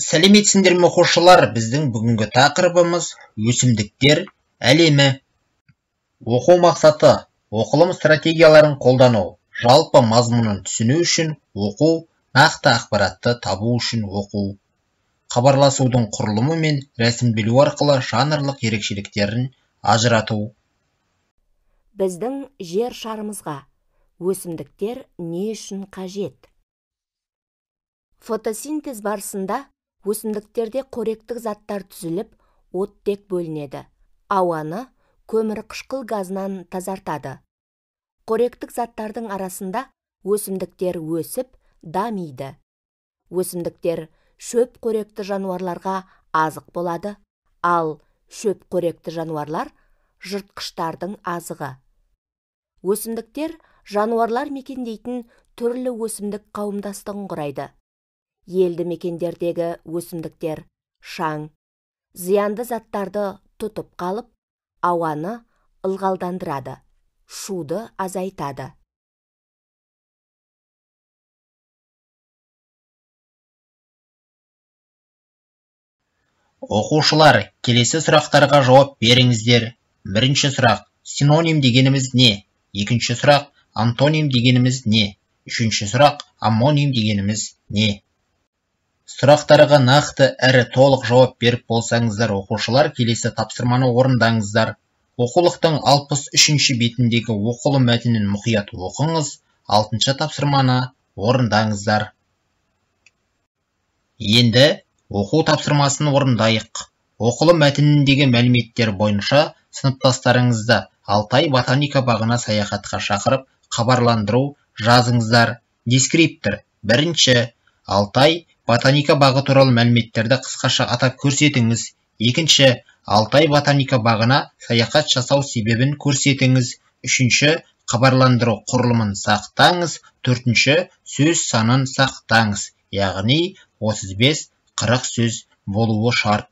Сәлеметсіңдер ме оқушылар, біздің бүгінгі тақырыбымыз өсімдіктер әлемі. Оқу мақсаты: оқылым стратегияларын қолдану, жалпы мазмұнын түсіну үшін оқу, нақты ақпаратты табу үшін оқу. Хабарласудың құрылымы мен рәсімделу арқылы жанрлық ерекшеліктерін ажырату. Біздің жер шарымызға өсімдіктер не үшін қажет? Фотосинтез барысында өсімдіктерде қоректік заттар түзіліп, оттек бөлінеді. Ауаны көмірқышқыл газынан тазартады. Қоректік заттардың арасында өсімдіктер өсіп, дамиды. Өсімдіктер шөп қоректі жануарларға азық болады, ал шөп қоректі жануарлар жыртқыштардың азығы. Өсімдіктер жануарлар мекендейтін түрлі өсімдік қауымдастығын құрайды. Елді мекендердегі өсімдіктер шаң, зиянды заттарды тұтып қалып, ауаны ылғалдандырады, шуды азайтады. Оқушылар, келесі сұрақтарға жауап беріңіздер. Бірінші сұрақ: синоним дегеніміз не? Екінші сұрақ: антоним дегеніміз не? Үшінші сұрақ: аммоним дегеніміз не? Сұрақтарға нақты әрі толық жауап беріп болсаңыздар, оқушылар, келесі тапсырманы орындаңыздар. Оқулықтың 63-ші бетіндегі оқылым мәтінін мұқият оқыңыз, 6-шы тапсырманы орындаңыздар. Енді оқу тапсырмасын орындайық. Оқылым мәтініндегі мәліметтер бойынша сыныптастарыңызды Алтай ботаника бағына саяхатқа шақырып, хабарландыру жазыңыздар. Дескриптор: бірінші, Алтай ботаника бағы туралы мәліметтерді қысқаша атап көрсетіңіз. Екінші, Алтай ботаника бағына саяхат жасау себебін көрсетіңіз. Үшінші, хабарландыру құрылымын сақтаңыз. Төртінші, сөз санын сақтаңыз. Яғни 35-40 сөз болуы шарт.